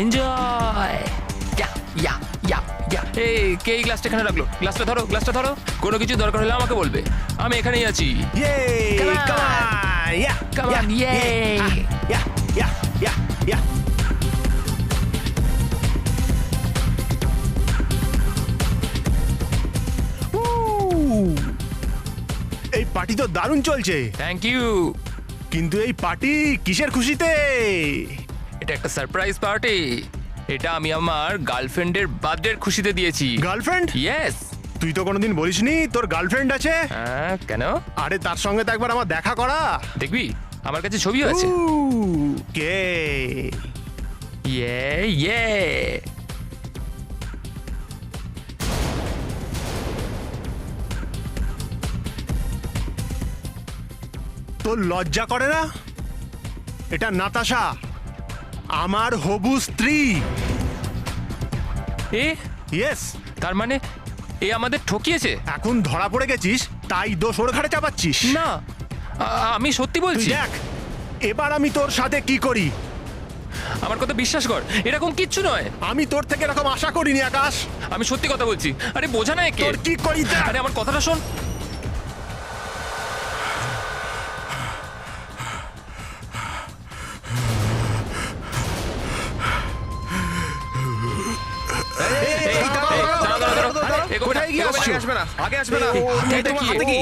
Enjoy. ইয়া ইয়া ইয়া ইয়া। এই কে এই গ্লাসটা এখানে রাখলো? গ্লাসটা ধরো, গ্লাসটা ধরো। কোনো কিছু দরকার হলে আমাকে বলবে, আমি এখানেই আছি। Yay! Come on. Come on! Yeah! Come yeah, on, yay! Yeah! Yeah! Yeah! Yeah! এই পার্টি তো দারুণ চলছে, থ্যাংক ইউ। কিন্তু এই পার্টি কিসের খুশিতে? এটা একটা সারপ্রাইজ পার্টি। এটা আমি আমার গার্লফ্রেন্ডের বার্থডের খুশিতে দিয়েছি। গার্লফ্রেন্ড? ইয়েস। তুই তো কোনোদিন বলিসনি তোর গার্লফ্রেন্ড আছে। হ্যাঁ, কেন? আরে তার সঙ্গে তো একবার আমার দেখা করা। দেখবি, আমার কাছে ছবিও আছে। কে? ইয়ে ইয়ে। তোর লজ্জা করে না? এটা নাতাশা, আমার হবু স্ত্রী। এ ইয়েস। তার মানে এ আমাদের ঠকিয়েছে? এখন ধরা পড়ে গেছিস তাই দোষ ওর ঘাড়ে চাপাচ্ছিস? না, আমি সত্যি তুই বলছি। দেখ এবার আমি তোর সাথে কি করি। আমার কথা বিশ্বাস কর, এরকম কিচ্ছু নয়। আমি তোর থেকে এরকম আশা করিনি আকাশ। আমি সত্যি কথা বলছি। আরে বোঝা না একে। তোর কি করি দেখ। আরে আমার কথাটা শোন। কোথায় গিয়ে আসছো? আসবে না, আগে আসবে না। এটা এই তোমার কি? হাতে কি?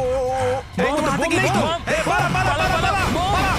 এই তোমার হাতে কি? পালা, পালা, পালা, পালা, পালা।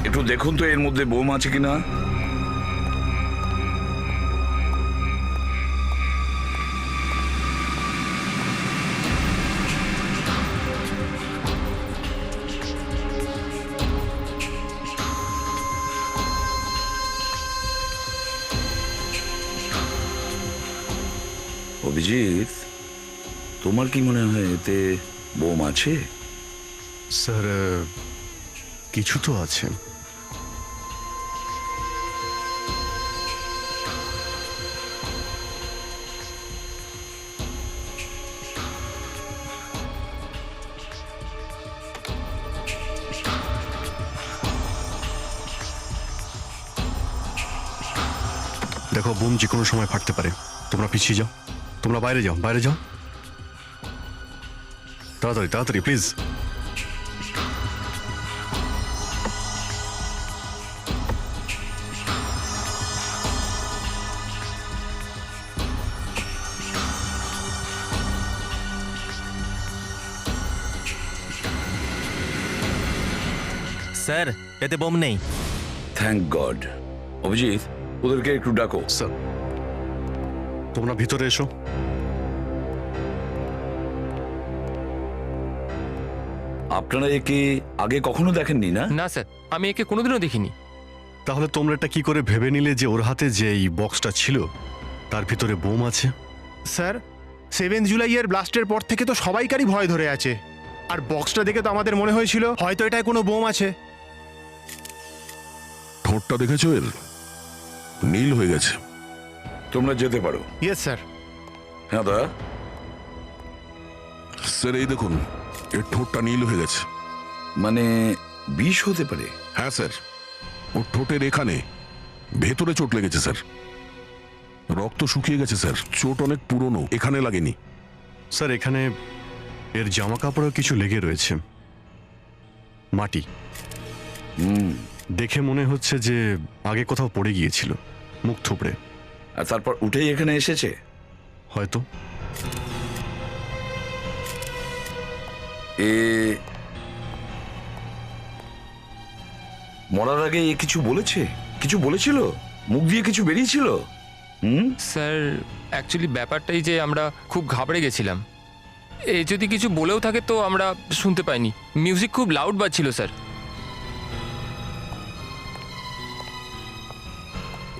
একটু দেখুন তো এর মধ্যে বোম আছে কিনা। অভিজিৎ, তোমার কি মনে হয় এতে বোম আছে? স্যার কিছু তো আছে। দেখো বোম যে কোনো সময় ফাটতে পারে, তোমরা পিছিয়ে যাও, তোমরা বাইরে যাও, বাইরে যাও, তাড়াতাড়ি তাড়াতাড়ি প্লিজ। স্যার, এতে বোম নেই। Thank God. অভিজিৎ, ওদেরকে একটু ডাকো। স্যার তোমরা ভিতরে এসো। আপনারা একে আগে কখনো দেখেননি না? না স্যার, আমি একে কোনোদিনও দেখিনি। তাহলে তোমরা এটা কি করে ভেবে নিলে যে ওর হাতে যে এই বক্সটা ছিল তার ভিতরে বোম আছে? স্যার 7 জুলাইয়ের ব্লাস্টের পর থেকে তো সবাইকারই ভয় ধরে আছে, আর বক্সটা দেখে তো আমাদের মনে হয়েছিল হয়তো এটায় কোনো বোম আছে। ঠোঁটটা দেখেছো এর? নীল হয়ে গেছে। তোমরা যেতে পারো। Yes sir. হ্যাঁ দা। স্যার এই দেখুন, এর ঠোঁটটা নীল হয়ে গেছে। মানে বিষ হতে পারে? হ্যাঁ স্যার, ওর ঠোঁটের এখানে ভেতরে চোট লেগেছে স্যার। রক্ত শুকিয়ে গেছে স্যার, চোট অনেক পুরনো, এখানে লাগেনি। স্যার এখানে এর জামা কাপড়েও কিছু লেগে রয়েছে, মাটি। দেখে মনে হচ্ছে যে আগে কোথাও পড়ে গিয়েছিল, মুখ থুবড়ে। আর তারপর উঠেই এখানে এসেছে হয়তো। এ মরার আগে এ কিছু বলেছে? কিছু বলেছিল? মুখ দিয়ে কিছু বেরিয়েছিল? স্যার অ্যাকচুয়ালি ব্যাপারটাই যে আমরা খুব ঘাবড়ে গেছিলাম। এ যদি কিছু বলেও থাকে তো আমরা শুনতে পাইনি। মিউজিক খুব লাউড বাজছিল স্যার।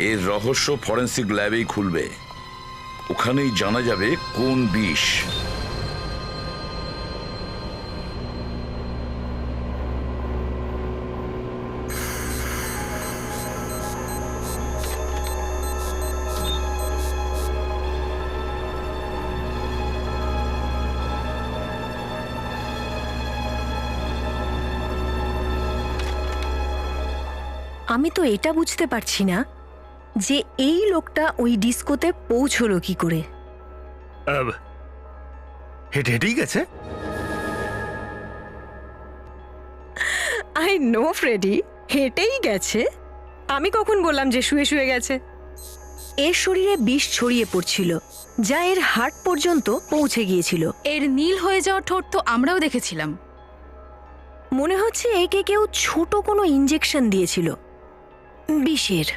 এর রহস্য ফরেন্সিক ল্যাবেই খুলবে। ওখানেই জানা যাবে কোন বিষ। আমি তো এটা বুঝতে পারছি না যে এই লোকটা ওই ডিস্কোতে পৌঁছলো কি করে। হেঁটে হেঁটেই গেছে। আই নো ফ্রেডি, হেঁটেই গেছে। আমি কখন বললাম যে শুয়ে শুয়ে গেছে? এর শরীরে বিষ ছড়িয়ে পড়ছিল, যা এর হার্ট পর্যন্ত পৌঁছে গিয়েছিল। এর নীল হয়ে যাওয়া ঠোঁট তো আমরাও দেখেছিলাম। মনে হচ্ছে একে কেউ ছোট কোনো ইঞ্জেকশন দিয়েছিল বিষের।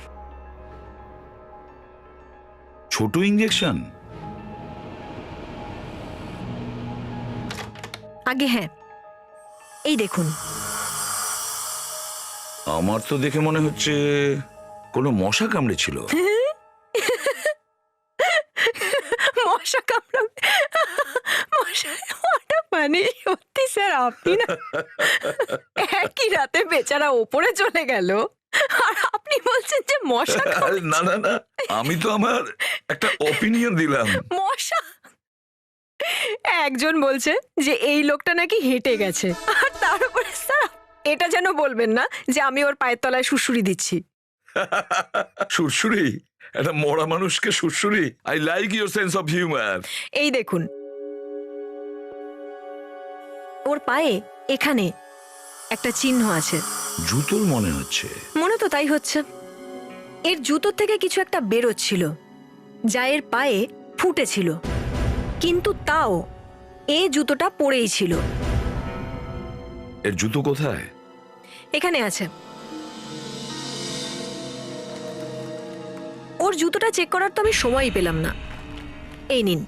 ছোট ইঞ্জেকশন? আগে হ্যাঁ, এই দেখুন। আমার তো দেখে মনে হচ্ছে কোনো মশা কামড়েছিল। মশা কামড়াবে? মশা? ওটা মানে সত্যি স্যার, আপনি না একই রাতে বেচারা ওপরে চলে গেল আর আপনি বলছেন যে মশা আরে না না না, আমি তো আমার একটা অপিনিয়ন দিলাম। মশা? একজন বলছে যে এই লোকটা নাকি হেঁটে গেছে, আর তার উপরে স্যার এটা যেন বলবেন না যে আমি ওর পায়ের তলায় সুড়সুড়ি দিচ্ছি। সুরসুরি? একটা মরা মানুষকে সুরসুরি? I like your sense of humour. এই দেখুন, ওর পায়ে এখানে একটা চিহ্ন আছে। জুতোর মনে হচ্ছে। মনে তো তাই হচ্ছে। এর জুতোর থেকে কিছু একটা বেরোচ্ছিল, যা এর পায়ে ফুটেছিল, কিন্তু তাও এ জুতোটা পরেই ছিল। এর জুতো কোথায়? এখানে আছে। ওর জুতোটা চেক করার তো আমি সময়ই পেলাম না। এই নিন।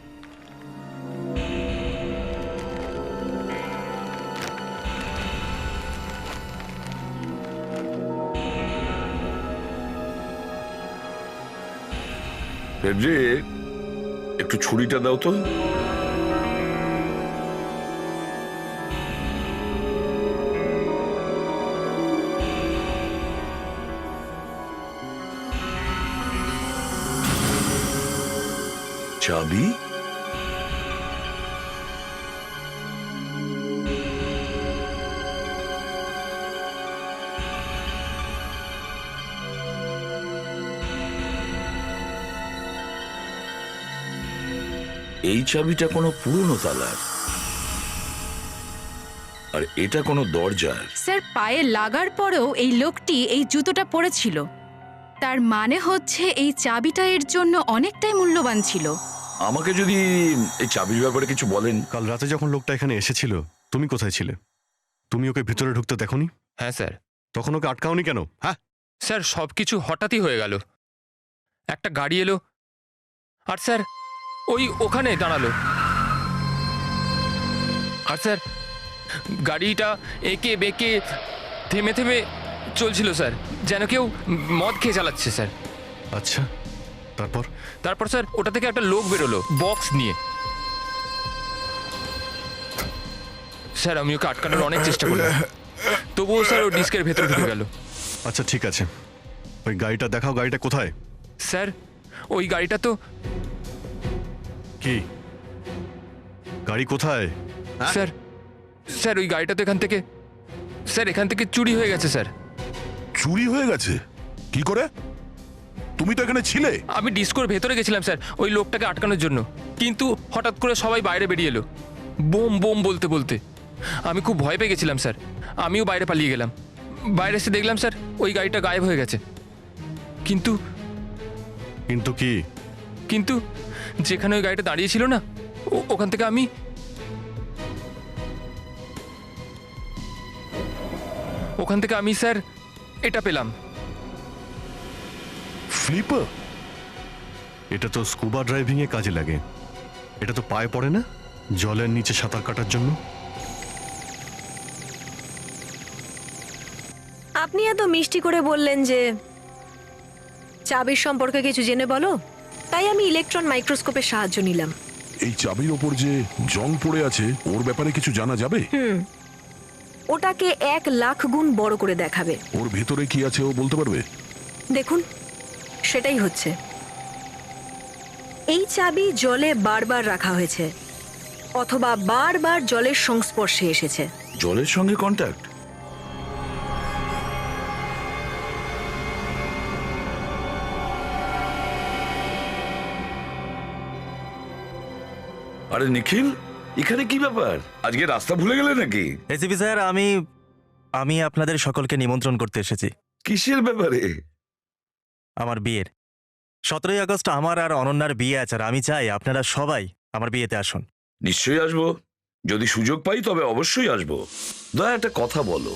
ফেডরিক, একটু ছুরিটা দাও তো। চাবি? এই চাবিটা কোনো পুরনো তালার, আর এটা কোনো দরজার। স্যার পায়ে লাগার পরেও এই লোকটি এই জুতোটা পরেছিল, তার মানে হচ্ছে এই চাবিটা এর জন্য অনেকটাই মূল্যবান ছিল। আমাকে যদি এই চাবির ব্যাপারে কিছু বলেন। কাল রাতে যখন লোকটা এখানে এসেছিল তুমি কোথায় ছিলে? তুমি ওকে ভিতরে ঢুকতে দেখোনি? হ্যাঁ স্যার। তখন ওকে আটকাওনি কেন? হ্যাঁ স্যার সব কিছু হঠাৎই হয়ে গেল। একটা গাড়ি এলো আর স্যার ওই ওখানে দাঁড়ালো। আর স্যার গাড়িটা একে বেঁকে থেমে থেমে চলছিল স্যার, যেন কেউ মদ খেয়ে চালাচ্ছে স্যার। আচ্ছা, তারপর? তারপর স্যার ওটা থেকে একটা লোক বেরোলো বক্স নিয়ে। স্যার আমি ওকে আটকানোর অনেক চেষ্টা করলাম, তবুও স্যার ও ডিস্কের ভেতরে ঢুকে গেল। আচ্ছা ঠিক আছে, ওই গাড়িটা দেখাও। গাড়িটা কোথায়? স্যার ওই গাড়িটা তো কি গাড়ি কোথায়? স্যার স্যার ওই গাড়িটা তো এখান থেকে চুরি হয়ে গেছে স্যার। চুরি হয়ে গেছে? কি করে? তুমি তো এখানে ছিলে। আমি ডিস্কোর ভেতরে গেছিলাম স্যার ওই লোকটাকে আটকানোর জন্য, কিন্তু হঠাৎ করে সবাই বাইরে বেরিয়ে এলো বোম বোম বলতে বলতে। আমি খুব ভয় পেয়ে গেছিলাম স্যার, আমিও বাইরে পালিয়ে গেলাম। বাইরে এসে দেখলাম স্যার ওই গাড়িটা গায়েব হয়ে গেছে। কিন্তু কিন্তু কি? কিন্তু যেখানে ওই গাড়িটা দাঁড়িয়ে ছিল না, ওখান থেকে আমি স্যার এটা পেলাম। ফ্লিপার? এটা তো স্কুবা ড্রাইভিং এ কাজে লাগে। এটা তো পায়ে পড়ে না, জলের নিচে সাঁতার কাটার জন্য। আপনি এত মিষ্টি করে বললেন যে চাবির সম্পর্কে কিছু জেনে বলো, তাই আমি ইলেকট্রন মাইক্রোস্কোপের সাহায্য নিলাম। এই চাবির ওপর যে জং পড়ে আছে ওর ব্যাপারে কিছু জানা যাবে? ওটাকে 1,00,000 গুণ বড় করে দেখাবে। ওর ভেতরে কি আছে ও বলতে পারবে? দেখুন, সেটাই হচ্ছে। এই চাবি জলে বারবার রাখা হয়েছে, অথবা বারবার জলের সংস্পর্শে এসেছে। জলের সঙ্গে কন্ট্যাক্ট? আরে নিখিল, এখানে কি ব্যাপার? আজকে রাস্তা ভুলে গেলে নাকি? এসিপি স্যার, আমি আপনাদের সকলকে নিমন্ত্রণ করতে এসেছি কিসের ব্যাপারে? আমার বিয়ের। 17ই আগস্ট আমার আর অনন্যার বিয়ে আছে, আর আমি চাই আপনারা সবাই আমার বিয়েতে আসুন। নিশ্চয়ই আসবো, যদি সুযোগ পাই তবে অবশ্যই আসবো। দয়া, একটা কথা বলো,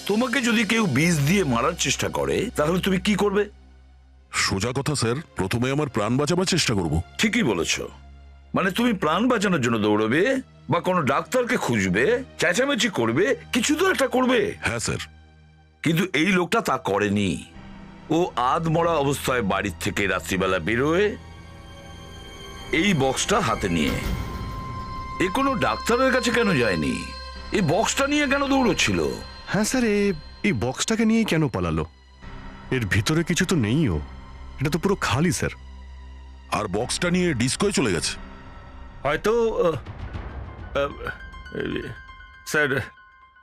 তোমাকে যদি কেউ বিষ দিয়ে মারার চেষ্টা করে তাহলে তুমি কি করবে? সোজা কথা স্যার, প্রথমে আমার প্রাণ বাঁচাবার চেষ্টা করব। ঠিকই বলেছ। মানে তুমি প্রাণ বাঁচানোর জন্য দৌড়বে, বা কোনো ডাক্তারকে খুঁজবে, চেঁচামেচি করবে, কিছু তো একটা করবে। হ্যাঁ স্যার। কিন্তু এই লোকটা তা করেনি। ও আধমরা অবস্থায় বাড়ির থেকে রাত্রিবেলা বেরোয় এই বক্সটা হাতে নিয়ে। এ কোনো ডাক্তারের কাছে কেন যায়নি? এই বক্সটা নিয়ে কেন দৌড়চ্ছিল? হ্যাঁ স্যার, এই বক্সটাকে নিয়ে কেন পালালো? এর ভিতরে কিছু তো নেইও, এটা তো পুরো খালি স্যার। আর বক্সটা নিয়ে ডিস্কোয় চলে গেছে। হয়তো স্যার,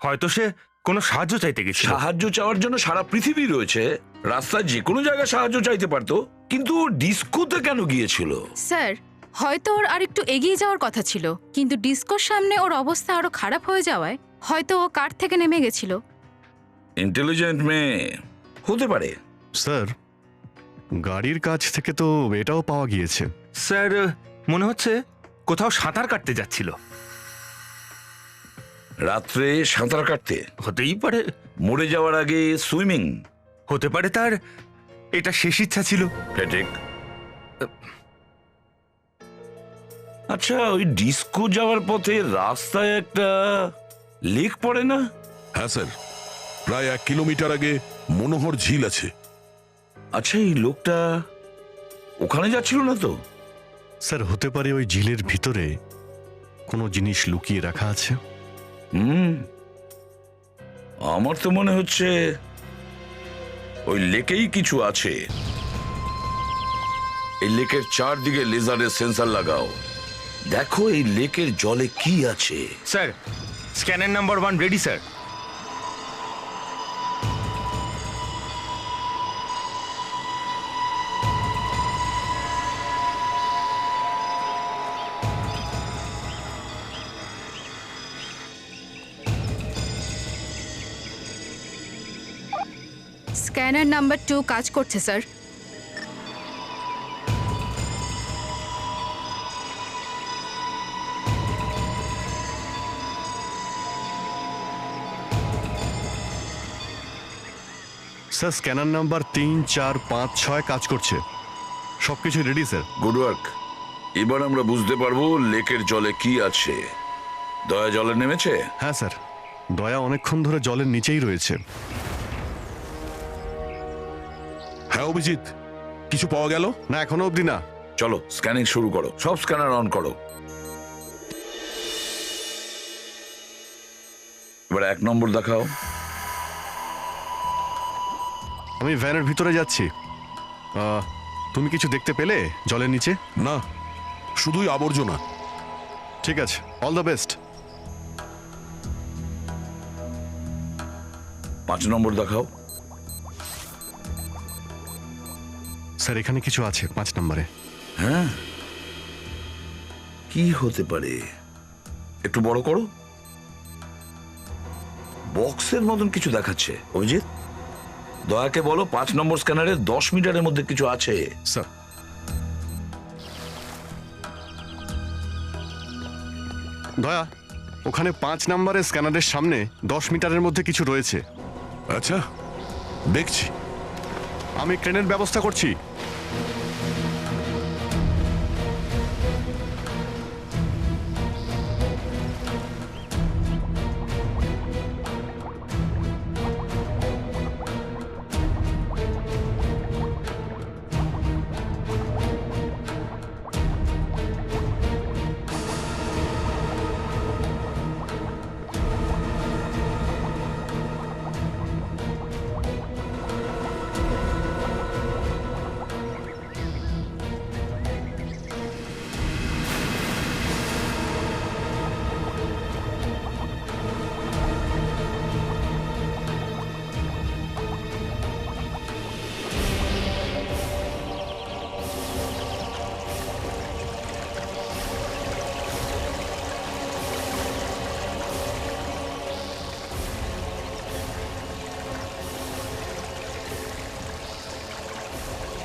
হয়তো সে কোনো সাহায্য চাইতে গেছিল। সাহায্য চাওয়ার জন্য সারা পৃথিবী রয়েছে, রাস্তায় যে কোনো জায়গায় সাহায্য চাইতে পারতো, কিন্তু ও ডিস্কোতে কেন গিয়েছিল? স্যার, হয়তো ওর আর একটু এগিয়ে যাওয়ার কথা ছিল, কিন্তু ডিস্কোর সামনে ওর অবস্থা আরো খারাপ হয়ে যাওয়ায় হয়তো ও কার থেকে নেমে গেছিল। ইন্টেলিজেন্ট মেয়ে হতে পারে। স্যার, গাড়ির কাছ থেকে তো এটাও পাওয়া গিয়েছে। স্যার, মনে হচ্ছে কোথাও সাঁতার কাটতে যাচ্ছিল। রাত্রে সাঁতার কাটতে? হতেই পারে। মরে যাওয়ার আগে সুইমিং? হতে পারে তার এটা শেষ ইচ্ছা ছিল। ঠিক। আচ্ছা, ওই ডিস্কো যাওয়ার পথে রাস্তায় একটা লেক পড়ে না? হ্যাঁ স্যার, প্রায় 1 কিলোমিটার আগে মনোহর ঝিল আছে। আচ্ছা, এই লোকটা ওখানে যাচ্ছিল না তো? স্যার, হতে পারে ওই ঝিলের ভিতরে কোনো জিনিস লুকিয়ে রাখা আছে। আমার তো মনে হচ্ছে ওই লেকেই কিছু আছে। এই লেকের চারদিকে লেজারের সেন্সর লাগাও, দেখো এই লেকের জলে কি আছে। Sir, scanner number 1 ready sir. Scanner number 2 কাজ করছে স্যার। স্যার, স্ক্যানার নাম্বার 3, 4, 5, 6 কাজ করছে। সবকিছু রেডি স্যার। Good work. এবার আমরা বুঝতে পারবো লেকের জলে কি আছে। দয়া জলে নেমেছে? হ্যাঁ স্যার, দয়া অনেকক্ষণ ধরে জলের নিচেই রয়েছে। হ্যাঁ অভিজিৎ, কিছু পাওয়া গেল? না, এখনো অবধি না। চলো স্ক্যানিং শুরু করো, সব স্ক্যানার অন করো। এবার 1 নম্বর দেখাও। আমি ভ্যানের ভিতরে যাচ্ছি। তুমি কিছু দেখতে পেলে জলের নিচে? না, শুধুই আবর্জনা। ঠিক আছে, অল দ্য বেস্ট। 5 নম্বর দেখাও। স্যার, এখানে কিছু আছে 5 নম্বরে। হ্যাঁ, কি হতে পারে? একটু বড় করো। বক্সের মতন কিছু দেখাচ্ছে। অভিজিৎ, দয়াকে বলো 5 নম্বর স্ক্যানারে 10 মিটারের মধ্যে কিছু আছে। স্যার, দয়া, ওখানে 5 নম্বরের স্ক্যানারের সামনে 10 মিটারের মধ্যে কিছু রয়েছে। আচ্ছা, দেখছি। আমি ট্রেনের ব্যবস্থা করছি।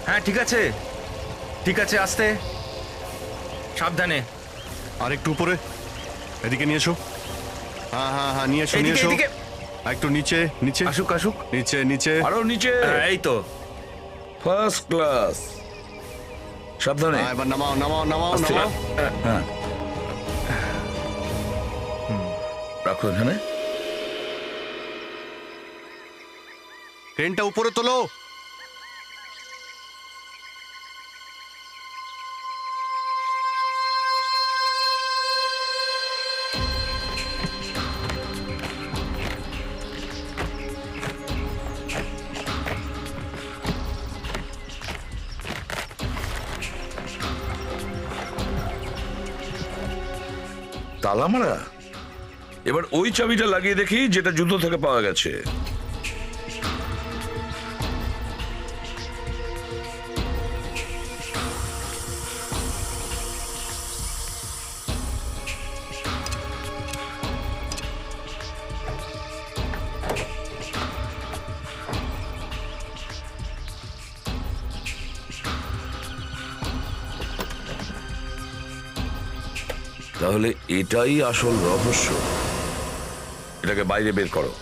হ্যাঁ ঠিক আছে, ঠিক আছে, আস্তে সাবধানে। আর একটু উপরে, এদিকে নিয়ে এসো। হ্যাঁ হ্যাঁ হ্যাঁ, নিয়ে এসো নিয়ে এদিকে এসো। এদিকে আর একটু নিচে নিচে আসুক আসুক। নিচে নিচে। আরো নিচে। এই তো ফার্স্ট ক্লাস। সাবধানে। হ্যাঁ, এবার নামাও নামাও নামাও আস্তে। নামাও। হ্যাঁ রাখো এখানে। ট্রেনটা উপরে তোলো। তালা মারা। এবার ওই চাবিটা লাগিয়ে দেখি যেটা জুতো থেকে পাওয়া গেছে। তাহলে এটাই আসল রহস্য। এটাকে বাইরে বের করো।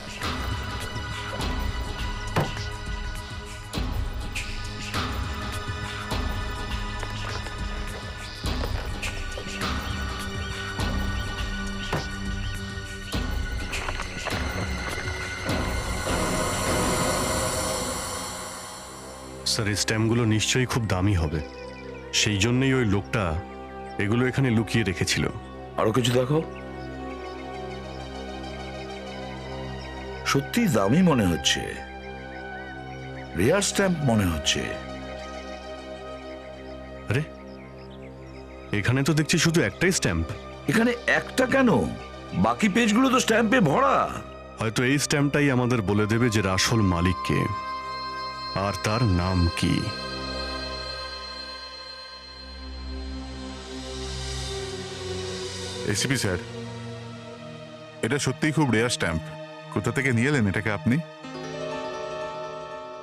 স্যার, এই স্ট্যাম্পগুলো নিশ্চয়ই খুব দামি হবে। সেই জন্যই ওই লোকটা এগুলো এখানে লুকিয়ে রেখেছিল। আরো কিছু দেখো। সত্যি দামি মনে হচ্ছে, রেয়ার স্ট্যাম্প মনে হচ্ছে। আরে, এখানে তো দেখছি শুধু একটাই স্ট্যাম্প। এখানে একটা কেন? বাকি পেজগুলো তো স্ট্যাম্পে ভরা। হয়তো এই স্ট্যাম্পটাই আমাদের বলে দেবে যে আসল মালিক কে আর তার নাম কি। এসিপি স্যার, এটা সত্যিই খুব রেয়ার স্ট্যাম্প। কোথা থেকে নিয়ে এলেন এটাকে আপনি?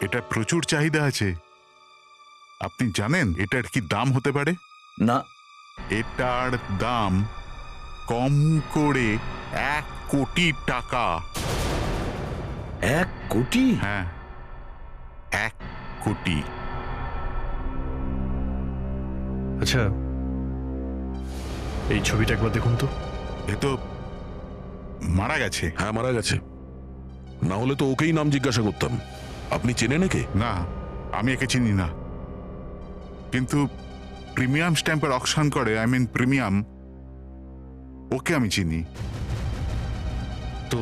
এটা প্রচুর চাহিদা আছে। আপনি জানেন এটার কি দাম হতে পারে? না। এটার দাম কম করে 1 কোটি টাকা। 1 কোটি? হ্যাঁ, 1 কোটি। আচ্ছা, এই ছবিটা একবার দেখুন তো। এ তো মারা গেছে। হ্যাঁ মারা গেছে, না হলে তো ওকেই নাম জিজ্ঞাসা করতাম। আপনি চেনেন একে? না, আমি একে চিনি না, কিন্তু প্রিমিয়াম স্ট্যাম্পের অকশন করে, আই মিন প্রিমিয়াম, ওকে আমি চিনি। তো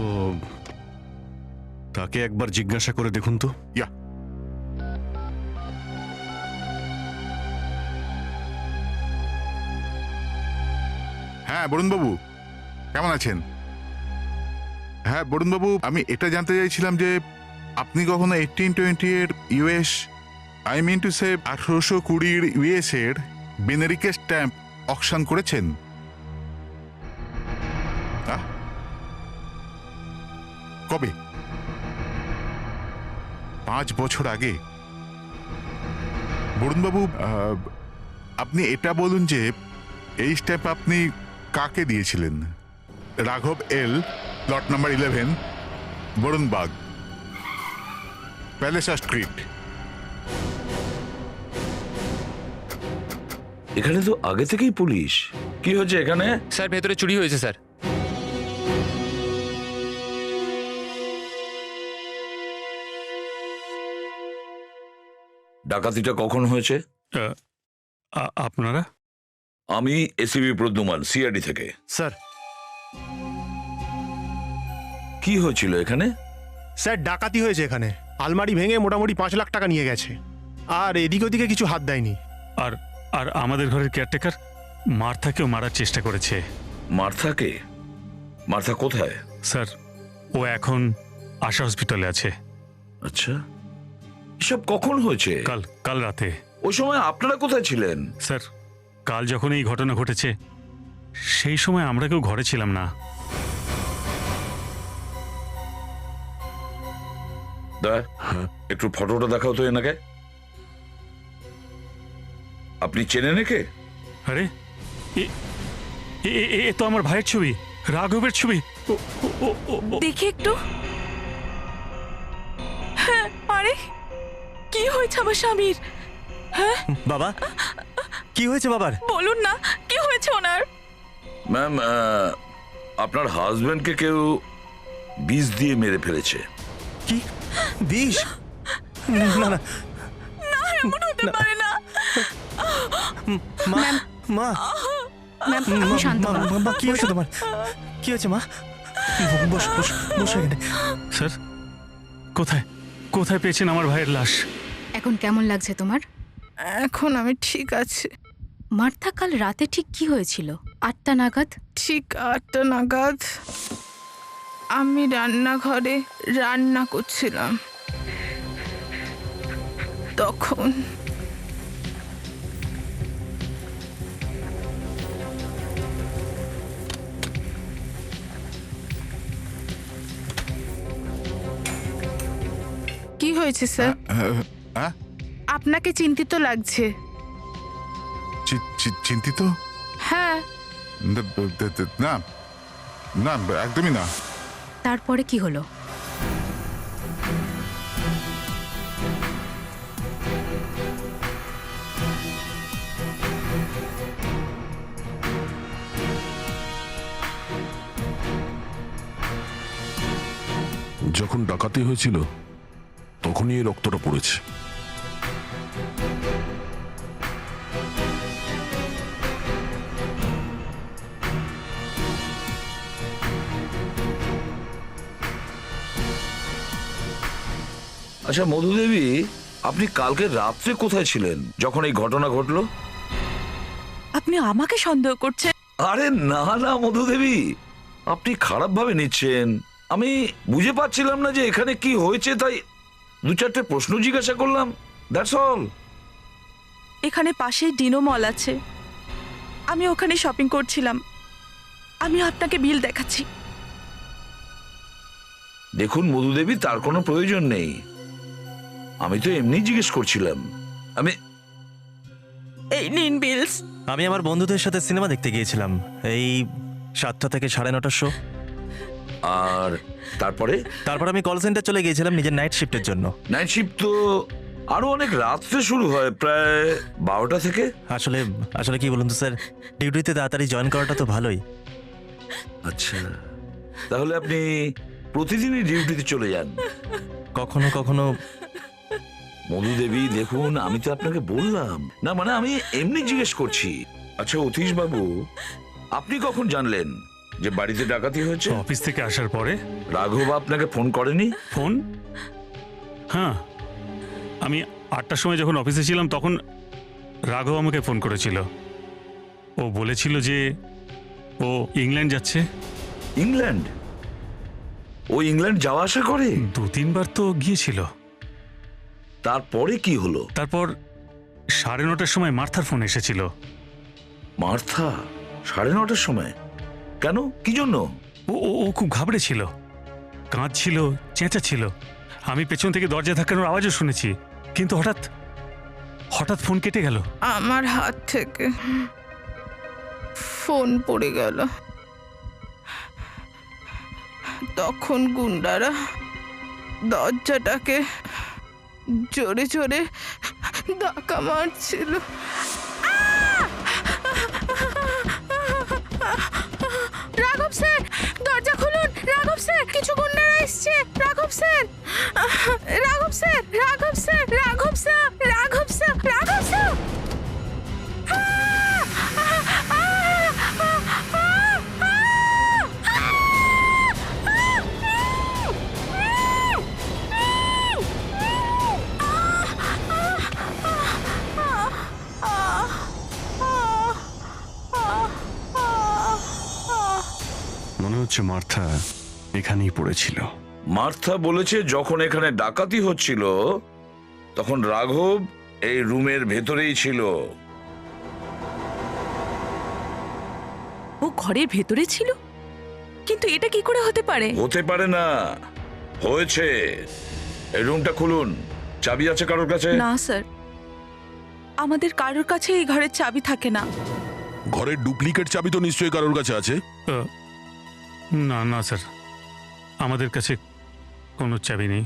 তাকে একবার জিজ্ঞাসা করে দেখুন তো। ইয়া, হ্যাঁ বরুণবাবু, কেমন আছেন? হ্যাঁ বরুণবাবু, আমি এটা জানতে চাইছিলাম যে আপনি কখনো 1820 এর US, I mean to say 1820 US এর বেনেরিকে স্ট্যাম্প অকশন করেছেন? কবে? 5 বছর আগে? বরুণবাবু, আপনি এটা বলুন যে এই স্ট্যাম্প আপনি কাকে দিয়েছিলেন? রাঘব এল, প্লট নাম্বার 11, বরুণবাগ। প্যালেসা স্ট্রিট। এখানে তো আগে থেকেই পুলিশ। কি হয়েছে এখানে? স্যার ভেতরে চুরি হয়েছে স্যার। ডাকাতিটা কখন হয়েছে? আপনারা? আমি এসিবি প্রদ্যুমান, সিআইডি থেকে। স্যার কি হয়েছিল এখানে? স্যার ডাকাতি হয়েছে এখানে, আলমারি ভেঙে মোটামুটি 5 লাখ টাকা নিয়ে গেছে, আর এদিক ওদিকে কিছু হাত দেয়নি। আর আর আমাদের ঘরের কেয়ারটেকার মার্থাকেও মারার চেষ্টা করেছে। মার্থাকে? মার্থা কোথায়? স্যার ও এখন আশা হসপিটালে আছে। আচ্ছা, এসব কখন হয়েছে? কাল রাতে। ওই সময় আপনারা কোথায় ছিলেন? স্যার কাল যখন এই ঘটনা ঘটেছে সেই সময় আমরা কেউ ঘরে ছিলাম না। একটু ফটোটা দেখাও তো এনাকে। আপনি চেনেন একে? আরে এ তো আমার ভাইয়ের ছবি, রাঘবের ছবি। দেখি একটু। হ্যাঁ, আরে কি হয়েছে আমার স্বামীর? হ্যাঁ বাবা, কি হয়েছে বাবার? বলুন না, কি হয়েছে ওনার? ম্যাম, আপনার হাজবেন্ডকে কেউ বিষ দিয়ে মেরে ফেলেছে। কি বিষ? না না না, এমন হতে পারে না। মা, মা, ম্যাম আপনি শান্ত হন। মা, কি হয়েছে তোমার? কি হয়েছে মা? বস বস বস এখানে। স্যার কোথায় কোথায় পেয়েছেন আমার ভাইয়ের লাশ? এখন কেমন লাগছে তোমার? এখন আমি ঠিক আছি। মার্থা কাল রাতে ঠিক কি হয়েছিল? 8টা নাগাদ? ঠিক 8টা নাগাদ আমি রান্নাঘরে রান্না করছিলাম, তখন কি হয়েছে স্যার? হ্যাঁ, আপনাকে চিন্তিত লাগছে। চিন্তিত? হ্যাঁ। না না, একদমই না। তারপরে কি হলো? যখন ডাকাতি হয়েছিল তখনই এই রক্তটা পড়েছে। আচ্ছা মধুদেবী, আপনি কালকে রাত্রে কোথায় ছিলেন যখন এই ঘটনা ঘটলো? আপনি আমাকে সন্দেহ করছেন? আরে না না মধুদেবী, আপনি খারাপ ভাবে নিচ্ছেন। আমি বুঝে পাচ্ছিলাম না যে এখানে কি হয়েছে, তাই 2-4টে প্রশ্ন জিজ্ঞাসা করলাম, দ্যাটস অল। এখানে পাশেই ডিনো মল আছে, আমি ওখানে শপিং করছিলাম। আমি আপনাকে বিল দেখাচ্ছি। দেখুন মধুদেবী, তার কোনো প্রয়োজন নেই, আমি তো এমনি জিজ্ঞেস করছিলাম। আমি এই নিন বিলস। আমি আমার বন্ধুদের সাথে সিনেমা দেখতে গিয়েছিলাম, এই 7টা থেকে 9:30 শো। আর তারপরে আমি কল সেন্টার চলে গিয়েছিলাম নিজের নাইট শিফটের জন্য। নাইট শিফট তো আরো অনেক রাত্রে শুরু হয়, প্রায় 12টা থেকে। আসলে কি বলুন তো স্যার, ডিউটিতে তাড়াতাড়ি জয়েন করাটা তো ভালোই। আচ্ছা, তাহলে আপনি প্রতিদিনই ডিউটিতে চলে যান? কখনো কখনো। মধুদেবী দেখুন, আমি তো আপনাকে বললাম না, মানে আমি এমনি জিজ্ঞেস করছি। আচ্ছা অতীশ বাবু, আপনি কখন জানলেন যে বাড়িতে ডাকাতি হয়েছে? অফিস থেকে আসার পরে। রাঘব আপনাকে ফোন করেনি? ফোন? হ্যাঁ, আমি 8টার সময় যখন অফিসে ছিলাম তখন রাঘব আমাকে ফোন করেছিল। ও বলেছিল যে ও ইংল্যান্ড যাচ্ছে। ইংল্যান্ড? ও ইংল্যান্ড যাওয়া আসা করে? 2-3 বার তো গিয়েছিল। তারপরে কি হলো? তারপর 9:30টার সময় মার্থার ফোন এসেছিল। মার্থা 9:30টার সময়? কেন, কি জন্য? ও খুব ঘাবড়েছিল, কাঁদছিল, চেঁচাচ্ছিল। আমি পেছন থেকে দরজা ধাক্কানোর আওয়াজও শুনেছি, কিন্তু হঠাৎ ফোন কেটে গেল। আমার হাত থেকে ফোন পড়ে গেল। তখন গুন্ডারা দরজাটাকে জোরে জোরে ধাক্কা মারছিল। রাঘব স্যার, দরজা খুলুন। রাঘব স্যার, কিছু গুন্ডারা এসছে। রাঘব স্যার, রাঘব স্যার, রাঘব স্যার, রাঘব স্যার, রাঘব স্যার, রাঘব স্যার। মনে হচ্ছে মার্থা এখানেই পড়েছিল। মার্থা বলেছে যখন এখানে ডাকাতি হচ্ছিল তখন রাঘব এই রুমের ভেতরেই ছিল। ও ঘরের ভেতরে ছিল? কিন্তু এটা কি করে হতে পারে? হতে পারে না, হয়েছে। এই রুমটা খুলুন। চাবি আছে কারোর কাছে? না স্যার, আমাদের কারোর কাছে এই ঘরের চাবি থাকে না। ঘরের ডুপ্লিকেট চাবি তো নিশ্চয়ই কারোর কাছে আছে। না না স্যার, আমাদের কাছে কোনো চাবি নেই,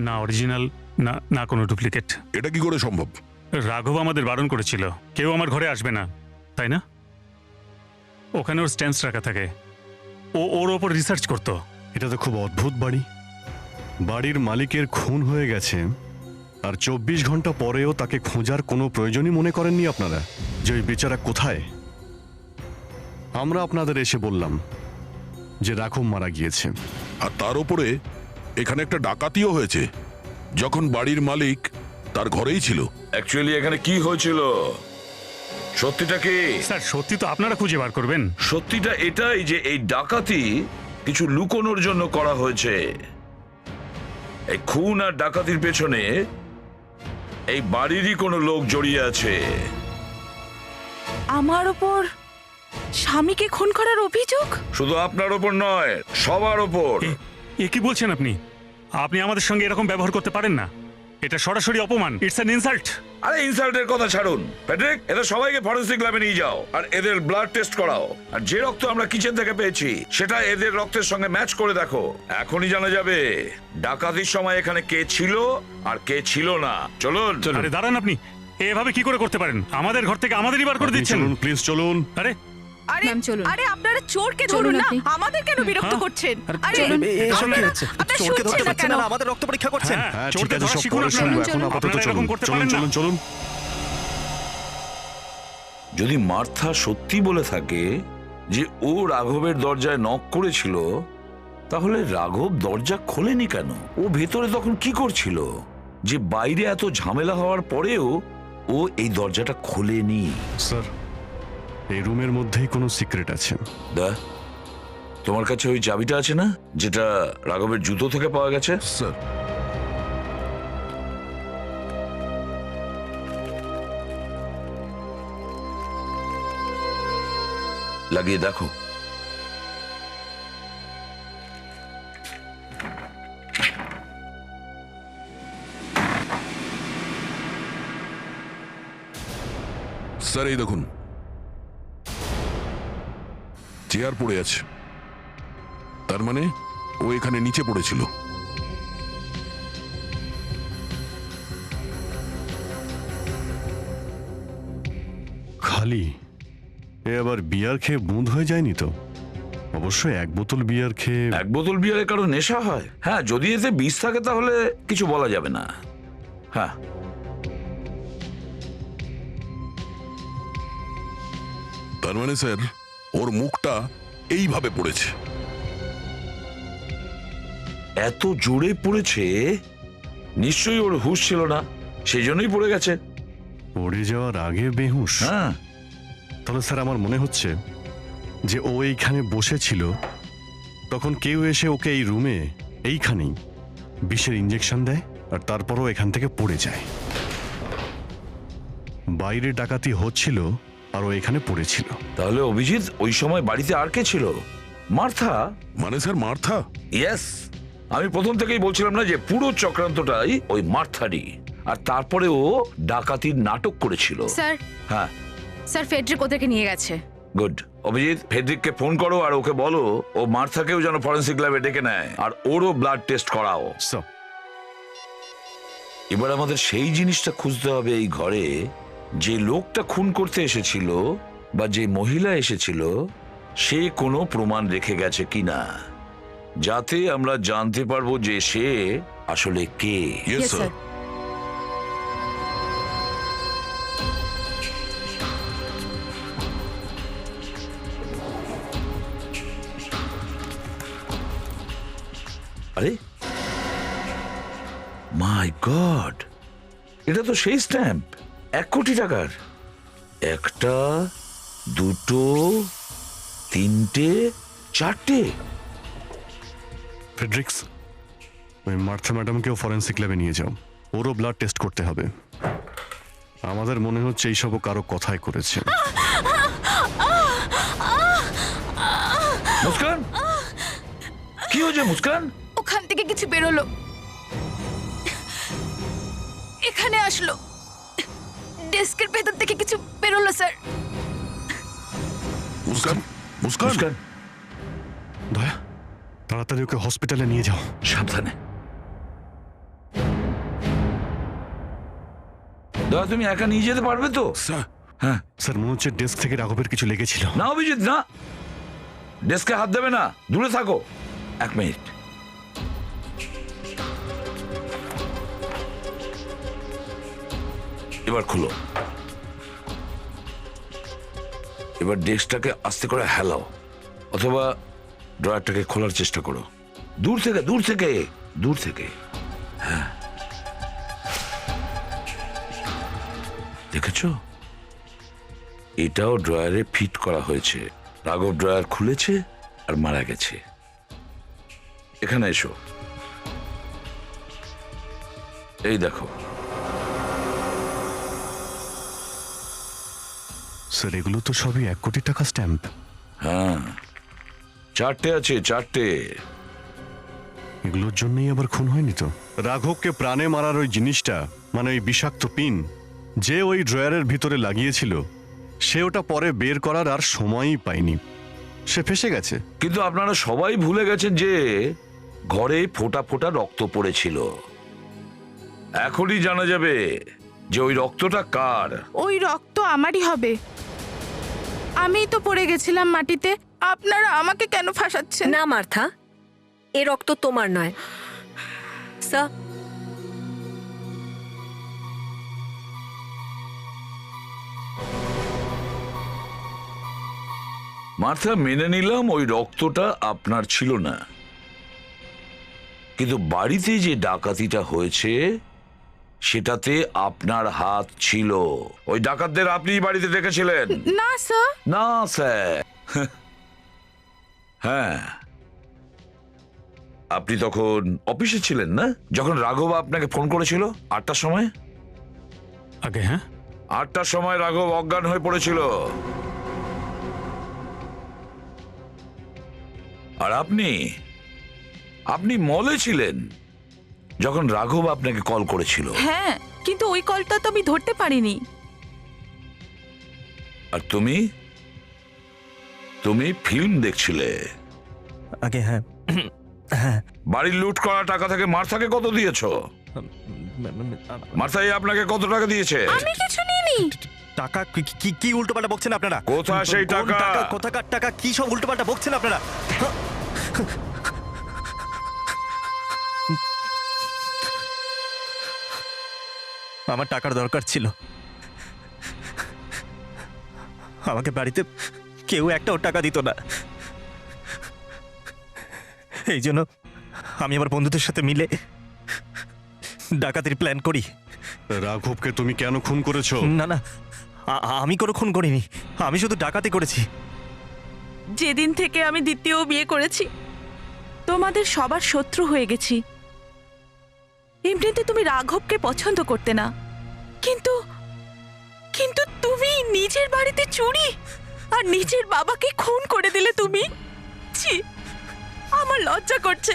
না অরিজিনাল না না কোনো ডুপ্লিকেট। এটা কি করে সম্ভব? রাঘব আমাদের বারণ করেছিল কেউ আমার ঘরে আসবে না, তাই না? ওখানে ওর স্ট্যাম্পস রাখা থাকে, ও ওর ওপর রিসার্চ করতো। এটা তো খুব অদ্ভুত বাড়ি। বাড়ির মালিকের খুন হয়ে গেছে আর 24 ঘন্টা পরেও তাকে খোঁজার কোনো প্রয়োজনই মনে করেননি আপনারা যে ওই বেচারা কোথায়। আমরা আপনাদের এসে বললাম যে রাঘব মারা গিয়েছে। আর তার উপরে এখানে একটা ডাকাতিও হয়েছে যখন বাড়ির মালিক তার ঘরেই ছিল। অ্যাকচুয়ালি এখানে কি হয়েছিল সত্যিটা কি? স্যার সত্যি তো আপনারা খুঁজে বার করবেন। সত্যিটা এটাই যে এই ডাকাতি কিছু লুকোনোর জন্য করা হয়েছে। এই খুন আর ডাকাতির পেছনে এই বাড়িরই কোনো লোক জড়িয়ে আছে। আমার ওপর স্বামীকে খুন করার অভিযোগ? শুধু আপনার ওপর নয়, সবার ওপর। এ কি বলছেন আপনি? আপনি আমাদের সঙ্গে এরকম ব্যবহার করতে পারেন না, এটা সরাসরি অপমান। It's an insult. আরে ইনসাল্টের কথা ছাড়ুন প্যাট্রিক, এদের সবাইকে ফরেনসিক ল্যাবে নিয়ে যাও আর এদের ব্লাড টেস্ট করাও। আর যে রক্ত আমরা কিচেন থেকে পেয়েছি সেটা এদের রক্তের সঙ্গে ম্যাচ করে দেখো। এখনই জানা যাবে ডাকাতির সময় এখানে কে ছিল আর কে ছিল না। চলুন। আরে দাঁড়ান, আপনি এভাবে কি করে করতে পারেন? আমাদের ঘর থেকে আমাদেরই বার করে দিচ্ছেন। চলুন প্লিজ, চলুন। আরে আরে ম্যাম, চলুন। আরে আপনারা চোরকে চলুন ধরুন না, আপনি। আমাদের কেন বিরক্ত করছেন? আরে চলুন। আপনারা চোরকে ধরতে শুনছেন না পারছেন কেন? না, আমাদের রক্ত পরীক্ষা করছেন। হ্যাঁ ঠিক চোরকে আছে, ধরা সব শিখুন পরে আপনারা। শুনবো, এখন আপাতত আপনারা চলুন এরকম করতে চলুন পারেন না। চলুন চলুন। যদি মার্থা সত্যি বলে থাকে যে ও রাঘবের দরজায় নক করেছিল, তাহলে রাঘব দরজা খোলেনি কেন? ও ভেতরে তখন কি করছিল যে বাইরে এত ঝামেলা হওয়ার পরেও ও এই দরজাটা খোলেনি? স্যার, এই রুমের মধ্যেই কোনো সিক্রেট আছে। দা, তোমার কাছে ওই চাবিটা আছে না, যেটা রাঘবের জুতো থেকে পাওয়া গেছে? স্যার, লাগিয়ে দেখো। স্যার এই দেখুন, চেয়ার পড়ে আছে। তার মানে ও এখানে নিচে পড়েছিল। খালি এ আবার বিয়ার খেয়ে বুঁদ হয়ে যায়নি তো? অবশ্যই এক বোতল বিয়ার খেয়ে। এক বোতল বিয়ারে কারো নেশা হয়? হ্যাঁ, যদি এতে বিষ থাকে তাহলে কিছু বলা যাবে না। হ্যাঁ, তার মানে স্যার ওর মুখটা এইভাবে পড়েছে। এত জোরে পড়েছে, নিশ্চয়ই ওর হুঁশ ছিল না, সেই জন্যই পড়ে গেছে। পড়ে যাওয়ার আগে বেহুশ? হ্যাঁ। তাহলে স্যার আমার মনে হচ্ছে যে ও এইখানে বসেছিল, তখন কেউ এসে ওকে এই রুমে এইখানেই বিষের ইঞ্জেকশন দেয় আর তারপরও এখান থেকে পড়ে যায়। বাইরে ডাকাতি হচ্ছিল আর ও এখানে পড়েছিল। তাহলে অভিজিৎ ওই সময় বাড়িতে আর কে ছিল? মার্থা? মানে স্যার মার্থা? ইয়েস, আমি প্রথম থেকেই বলছিলাম না যে পুরো চক্রান্তটাই ওই মার্থারই। আর তারপরে ও ডাকাতির নাটক করেছিল। স্যার, হ্যাঁ স্যার ফেডরিক ওদেরকে নিয়ে গেছে। গুড। অভিজিৎ, ফেডরিককে ফোন করো আর ওকে বলো ও মার্থাকেও যেন ফরেনসিক ল্যাবে ডেকে নেয় আর ওরও ব্লাড টেস্ট করাও। এবার আমাদের সেই জিনিসটা খুঁজতে হবে এই ঘরে, যে লোকটা খুন করতে এসেছিল বা যে মহিলা এসেছিল সে কোনো প্রমাণ রেখে গেছে কিনা, যাতে আমরা জানতে পারবো যে সে আসলে কে। Yes sir. আরে মাই গড, এটা তো সেই স্ট্যাম্প 1 কোটি টাকার। 1টা 2টো 3টে 4টে। ফেডরিক্স, ওই মার্থা ম্যাডামকেও ফরেন্সিক ল্যাবে নিয়ে যাও, ওরও ব্লাড টেস্ট করতে হবে। আমাদের মনে হচ্ছে এইসবও কারো কথাই করেছে। মুস্কান, কি হয়েছে মুস্কান? ওখান থেকে কিছু বেরোলো, এখানে আসলো, ডেস্কের ভেতর থেকে কিছু বেরোলো স্যার। মুস্কান, মুস্কান, মুস্কান, দয়া, তাড়াতাড়ি ওকে হসপিটালে নিয়ে যাও। সাবধানে। দাদা, তুমি একা নিয়ে যেতে পারবে তো? স্যার। হ্যাঁ স্যার, মনে হচ্ছে ডেস্ক থেকে রাঘবের কিছু লেগেছিল। না অভিজিৎ, না, ডেস্কে হাত দেবে না, দূরে থাকো। 1 মিনিট। এবার খুলো। এবার ডেস্কটাকে আস্তে করে হেলাও, অথবা ড্রয়ারটাকে খোলার চেষ্টা করো। দূর থেকে, দূর থেকে, দূর থেকে। হ্যাঁ, দেখেছো? এটাও ড্রয়ারে ফিট করা হয়েছে। রাঘব ড্রয়ার খুলেছে আর মারা গেছে। এখানে এসো, এই দেখো। স্যার, এগুলো তো সবই 1 কোটি টাকা স্ট্যাম্প। হ্যাঁ, 4টে আছে, 4টে। এগুলোর জন্যই আবার খুন হয়নি তো? রাঘবকে প্রাণে মারার ওই জিনিসটা, মানে ওই বিষাক্ত পিন যে ওই ড্রয়ারের ভিতরে লাগিয়েছিল, সে ওটা পরে বের করার আর সময়ই পায়নি, সে ফেসে গেছে। কিন্তু আপনারা সবাই ভুলে গেছেন যে ঘরে ফোঁটা ফোঁটা রক্ত পড়েছিল। এখনই জানা যাবে যে ওই রক্তটা কার। ওই রক্ত আমারই হবে, আমিই তো পড়ে গেছিলাম মাটিতে। আপনারা আমাকে কেন ফাঁসাচ্ছেন? না মার্থা, এ রক্ত তোমার নয়। স্যার, মার্থা, মেনে নিলাম ওই রক্তটা আপনার ছিল না, কিন্তু বাড়িতে যে ডাকাতিটা হয়েছে সেটাতে আপনার হাত ছিল। ওই ডাকাতদের আপনি বাড়িতে ডেকেছিলেন। না স্যার। না স্যার। হ্যাঁ, আপনি তখন অফিসে ছিলেন না, যখন রাঘব আপনাকে ফোন করেছিল 8টার সময়। আগে হ্যাঁ, 8টার সময় রাঘব অজ্ঞান হয়ে পড়েছিল, আর আপনি মলে ছিলেন যখন রাঘব আপনাকে কল করেছিল। হ্যাঁ, কিন্তু ওই কলটা তো আমি ধরতে পারিনি। আর তুমি ফিল্ম দেখছিলে। আগে হ্যাঁ। হ্যাঁ, বাড়ির লুট করা টাকা থেকে মার্থাকে কত দিয়েছো? মার্থাই আপনাকে কত টাকা দিয়েছে? আমি কিছু নিইনি। টাকা কি উল্টোপাল্টা বকছেন আপনারা? কোথায় সেই কোন টাকা? কোথাকার টাকা? কি সব উল্টোপাল্টা বকছেন আপনারা? আমার টাকার দরকার ছিল, আমাকে বাড়িতে কেউ একটাও টাকা দিত না। এই জন্য আমি আমার বন্ধুদের সাথে মিলে ডাকাতির প্ল্যান করি। রাঘবকে তুমি কেন খুন করেছো? না না, আমি কোনো খুন করিনি, আমি শুধু ডাকাতি করেছি। যেদিন থেকে আমি দ্বিতীয় বিয়ে করেছি, তোমাদের সবার শত্রু হয়ে গেছি। এমনিতে তুমি রাঘবকে পছন্দ করতে না, কিন্তু কিন্তু তুমি নিজের বাড়িতে চুরি আর নিজের বাবাকে খুন করে দিলে তুমি। ছি, আমার লজ্জা করছে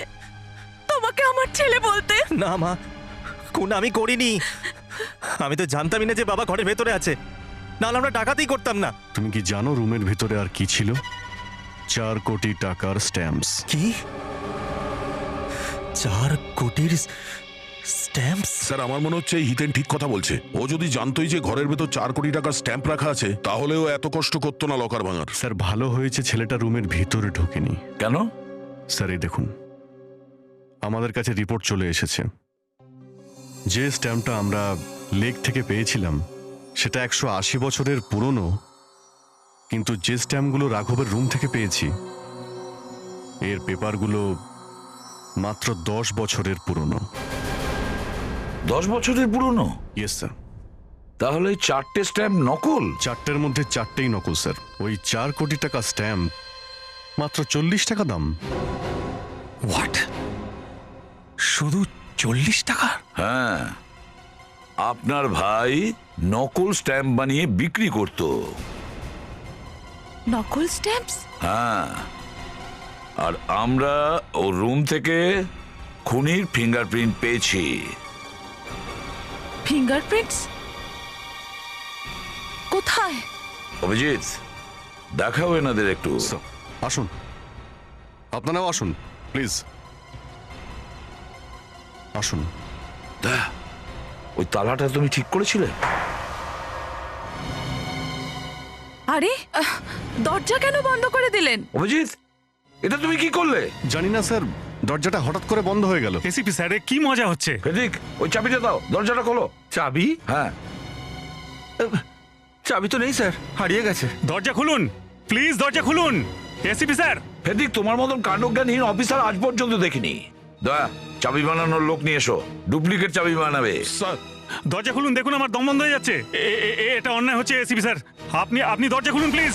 তোমাকে আমার ছেলে বলতে। না মা, খুন আমি করিনি। আমি তো জানতামই না যে বাবা ঘরের ভেতরে আছে, নাহলে আমরা ডাকাতি করতাম না। তুমি কি জানো রুমের ভিতরে আর কি ছিল? 4 কোটি টাকার স্ট্যাম্পস। কি? 4 কোটির স্ট্যাম্পস? স্যার আমার মনে হচ্ছে এই হিতেন ঠিক কথা বলছে। ও যদি জানতোই যে ঘরের ভেতর 4 কোটি টাকার স্ট্যাম্প রাখা আছে, তাহলে ও এত কষ্ট করতো না লকার ভাঙার। স্যার ভালো হয়েছে ছেলেটা রুমের ভিতরে ঢোকেনি। কেন? স্যার এই দেখুন, আমাদের কাছে রিপোর্ট চলে এসেছে। যে স্ট্যাম্পটা আমরা লেক থেকে পেয়েছিলাম সেটা 180 বছরের পুরনো, কিন্তু যে স্ট্যাম্পগুলো রাঘবের রুম থেকে পেয়েছি এর পেপারগুলো মাত্র 10 বছরের পুরনো। 10 বছরের পুরনো? Yes sir. তাহলে 4টে স্ট্যাম্প নকল? 4টের মধ্যে 4টেই নকল স্যার। ওই 4 কোটি টাকা স্ট্যাম্প মাত্র 40 টাকা দাম। হোয়াট? শুধু 40 টাকা? হ্যাঁ, আপনার ভাই নকল স্ট্যাম্প বানিয়ে বিক্রি করত। নকল স্ট্যাম্পস? হ্যাঁ, আর আমরা ওর রুম থেকে খুনির ফিঙ্গারপ্রিন্ট পেয়েছি। ফিঙ্গারপ্রিন্টস? কোথায়? অভিজিৎ, দেখাও এনাদের একটু। আসুন, আপনারাও আসুন প্লিজ, আসুন। ওই তালাটা তুমি ঠিক করেছিলে? আরে দরজা কেন বন্ধ করে দিলেন? অভিজিৎ, এটা তুমি কি করলে? জানি না স্যার, দরজাটা হঠাৎ করে বন্ধ হয়ে গেল। এসিপি স্যার, কি মজা হচ্ছে? ফেদিক, ওই চাবিটা দাও, দরজাটা খোলো। চাবি? হ্যাঁ। চাবি তো নেই স্যার, হারিয়ে গেছে। দরজা খুলুন প্লিজ, দরজা খুলুন। ACP sir. ফেদিক, তোমার মতন কাণ্ডজ্ঞানহীন অফিসার আজ পর্যন্ত দেখিনি। দয়া, চাবি বানানোর লোক নিয়ে এসো, ডুপ্লিকেট চাবি বানাবে। স্যার দরজা খুলুন, দেখুন আমার দম বন্ধ হয়ে যাচ্ছে। এটা অন্যায় হচ্ছে এসিপি স্যার, আপনি দরজা খুলুন প্লিজ।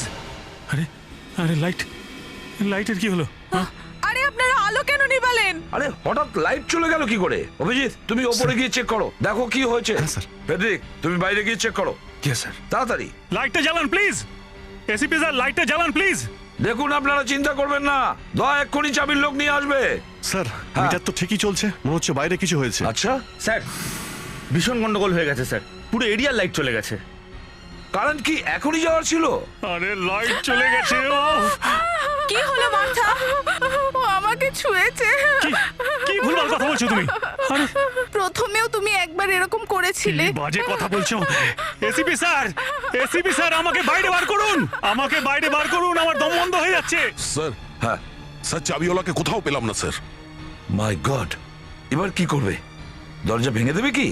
আরে আরে লাইটের কি হলো? আরে আপনারা আলো কেন নিভালেন? আরে হঠাৎ লাইট চলে গেল কি করে? অভিজিৎ, তুমি ওপরে গিয়ে চেক করো, দেখো কি হয়েছে। ফেদিক, তুমি বাইরে গিয়ে চেক করো। স্যার। তাড়াতাড়ি লাইটটা জ্বালান প্লিজ। এসিপি স্যার, লাইটটা জ্বালান প্লিজ। দেখুন, আপনারা চিন্তা করবেন না, দয়া এক্ষুনি চাবির লোক নিয়ে আসবে। স্যার মিটার তো ঠিকই চলছে, মনে হচ্ছে বাইরে কিছু হয়েছে। আচ্ছা স্যার, ভীষণ গন্ডগোল হয়ে গেছে স্যার, পুরো এরিয়ার লাইট চলে গেছে। কারণ কি এখনই যাওয়ার ছিল? আরে লাইট চলে গেছে। কি হলো মার্থা? ও আমাকে ছুঁয়েছে। কি ভুলভাল কথা বলছো তুমি? আরে প্রথমেও তুমি একবার এরকম করেছিলে। কি বাজে কথা বলছো? এসিপি স্যার, আমাকে বাইরে বার করুন, আমাকে বাইরে বার করুন, আমার দম বন্ধ হয়ে যাচ্ছে। স্যার, হ্যাঁ স্যার চাবিওয়ালাকে কোথাও পেলাম না স্যার। মাই গড, এবার কি করবে? দরজা ভেঙে দেবে কি?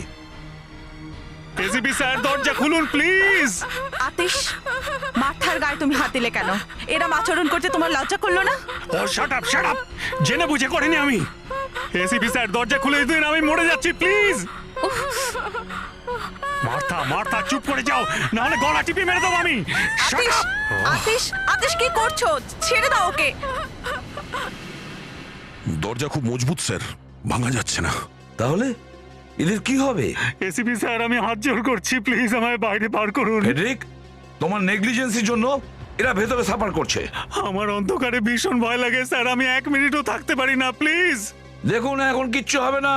এসিপি স্যার, দরজা খুলুন প্লিজ। আতিশ, মাথার গায়ে তুমি হাত দিলে কেন? এরম আচরণ করতে তোমার লজ্জা করলো না? ও শাট আপ, জেনে বুঝে করিনি আমি। এসিপি স্যার, দরজা খুলে দিন, আমি মরে যাচ্ছি প্লিজ। মার্থা চুপ করে যাও, না হলে গলা টিপে মেরে দেবো আমি। আতিশ কি করছো? ছেড়ে দাও ওকে। দরজা খুব মজবুত স্যার, ভাঙা যাচ্ছে না। তাহলে এদের কি হবে? এসিপি স্যার, আমি হাত জোর করছি, প্লিজ আমায় বাইরে বার করুন। ফেডরিক, তোমার নেগলিজেন্সির জন্য এরা ভেতরে সাফার করছে। আমার অন্ধকারে ভীষণ ভয় লাগে স্যার, আমি 1 মিনিটও থাকতে পারি না, প্লিজ। দেখুন, এখন কিচ্ছু হবে না,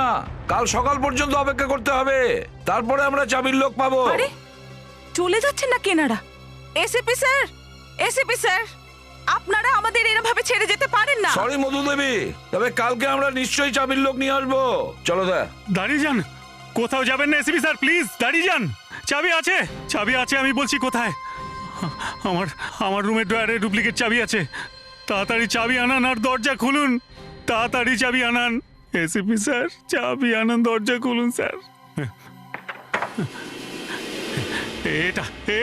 কাল সকাল পর্যন্ত অপেক্ষা করতে হবে, তারপরে আমরা চাবির লোক পাবো। আরে চলে যাচ্ছেন না কেনারা? এসিপি স্যার, আপনারা আমাদের এরকম ভাবে ছেড়ে যেতে পারেন না। সরি মধু দেবী, তবে কালকে আমরা নিশ্চয়ই চাবির লোক নিয়ে আসবো। চলো দাঁড়িয়ে যান, কোথাও যাবেন না এসিপি স্যার, প্লিজ দাঁড়িয়ে যান। চাবি আছে, আমি বলছি কোথায়। আমার রুমের ড্রয়ারে ডুপ্লিকেট চাবি আছে, তাড়াতাড়ি চাবি আনান আর দরজা খুলুন, তাড়াতাড়ি চাবি আনান। এসিপি স্যার, চাবি আনান, দরজা খুলুন স্যার।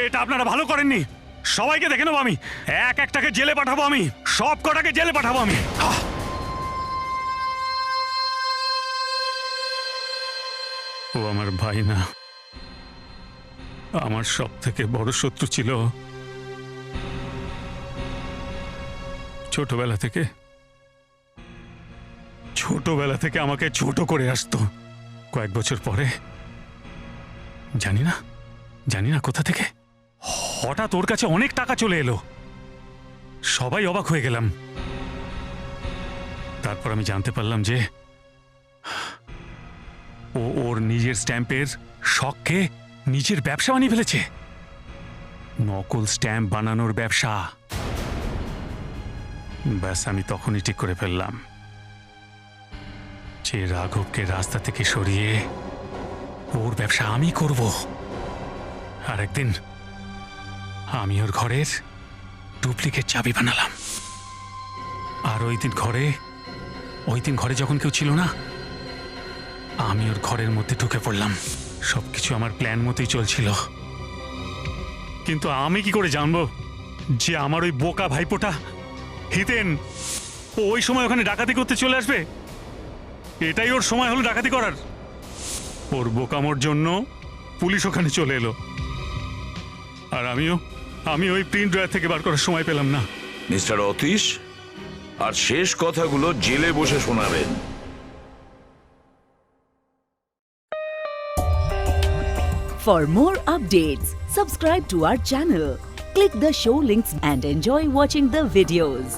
এটা আপনারা ভালো করেননি, সবাইকে দেখে নেবো আমি, একটাকে জেলে পাঠাবো আমি, সব কটাকে জেলে পাঠাবো আমি। ও আমার ভাই না, আমার সব থেকে বড় শত্রু ছিল। ছোটবেলা থেকে আমাকে ছোট করে আসতো। কয়েক বছর পরে জানি না কোথা থেকে হঠাৎ ওর কাছে অনেক টাকা চলে এলো। সবাই অবাক হয়ে গেলাম। তারপর আমি জানতে পারলাম যে ও ওর নিজের স্ট্যাম্পের শখকে নিজের ব্যবসা বানিয়ে ফেলেছে, নকল স্ট্যাম্প বানানোর ব্যবসা। ব্যাস, আমি তখনই ঠিক করে ফেললাম যে রাঘবকে রাস্তা থেকে সরিয়ে ওর ব্যবসা আমি করব। আর একদিন আমি ওর ঘরের ডুপ্লিকেট চাবি বানালাম। আর ওই দিন ঘরে যখন কেউ ছিল না, আমি ওর ঘরের মধ্যে ঢুকে পড়লাম। সবকিছু আমার প্ল্যান মতোই চলছিল, কিন্তু আমি কি করে জানবো যে আমার ওই বোকা ভাইপোটা হিতেন ও ওই সময় ওখানে ডাকাতি করতে চলে আসবে? এটাই ওর সময় হলো ডাকাতি করার। ওর বোকামোর জন্য পুলিশ ওখানে চলে এলো, আর আমি ওই প্রিন্ট ড্রয়ার থেকে বার করার সময় পেলাম না। মিস্টার অতীশ, আর শেষ কথাগুলো জেলে বসে শোনাবেন। For more updates, subscribe to our channel, click the show links and enjoy watching the videos.